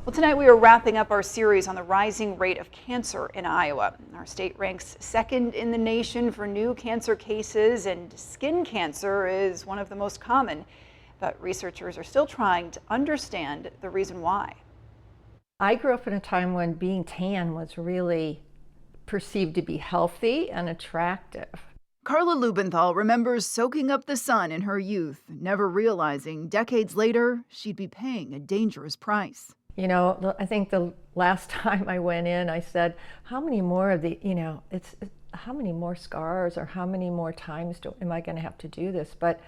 Well, tonight we are wrapping up our series on the rising rate of cancer in Iowa. Our state ranks second in the nation for new cancer cases, and skin cancer is one of the most common. But researchers are still trying to understand the reason why. I grew up in a time when being tan was really perceived to be healthy and attractive. Carla Lubenthal remembers soaking up the sun in her youth, never realizing decades later she'd be paying a dangerous price. You know, I think the last time I went in, I said, how many more of the, how many more scars or how many more times am I going to have to do this? But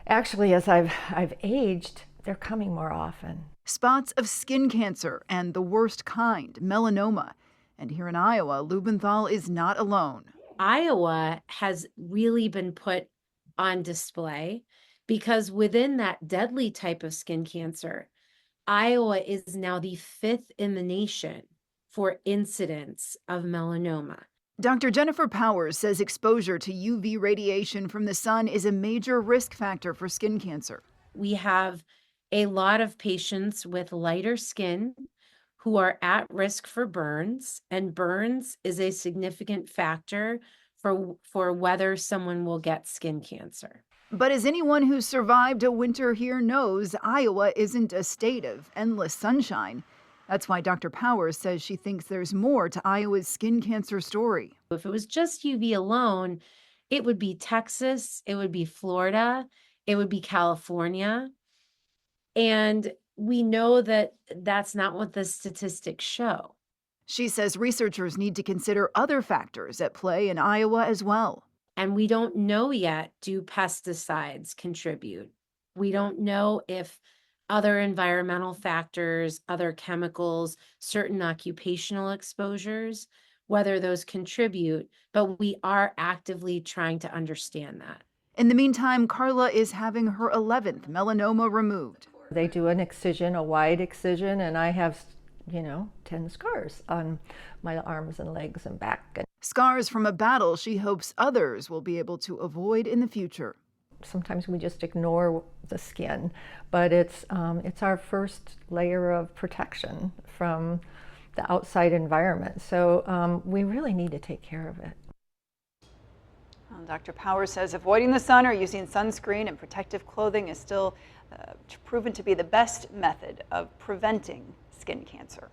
actually, as I've aged, they're coming more often. Spots of skin cancer and the worst kind, melanoma. And here in Iowa, Lubenthal is not alone. Iowa has really been put on display because within that deadly type of skin cancer, Iowa is now the 5th in the nation for incidence of melanoma. Dr. Jennifer Powers says exposure to UV radiation from the sun is a major risk factor for skin cancer. We have a lot of patients with lighter skin who are at risk for burns, and burns is a significant factor for whether someone will get skin cancer. But as anyone who's survived a winter here knows, Iowa isn't a state of endless sunshine. That's why Dr. Powers says she thinks there's more to Iowa's skin cancer story. If it was just UV alone, it would be Texas, it would be Florida, it would be California. And we know that that's not what the statistics show. She says researchers need to consider other factors at play in Iowa as well. And we don't know yet, do pesticides contribute? We don't know if other environmental factors, other chemicals, certain occupational exposures, whether those contribute, but we are actively trying to understand that. In the meantime, Carla is having her 11th melanoma removed. They do an excision, a wide excision, and I have 10 scars on my arms and legs and back. Scars from a battle she hopes others will be able to avoid in the future. Sometimes we just ignore the skin, but it's our first layer of protection from the outside environment. So we really need to take care of it. Dr. Powers says avoiding the sun or using sunscreen and protective clothing is still proven to be the best method of preventing skin cancer.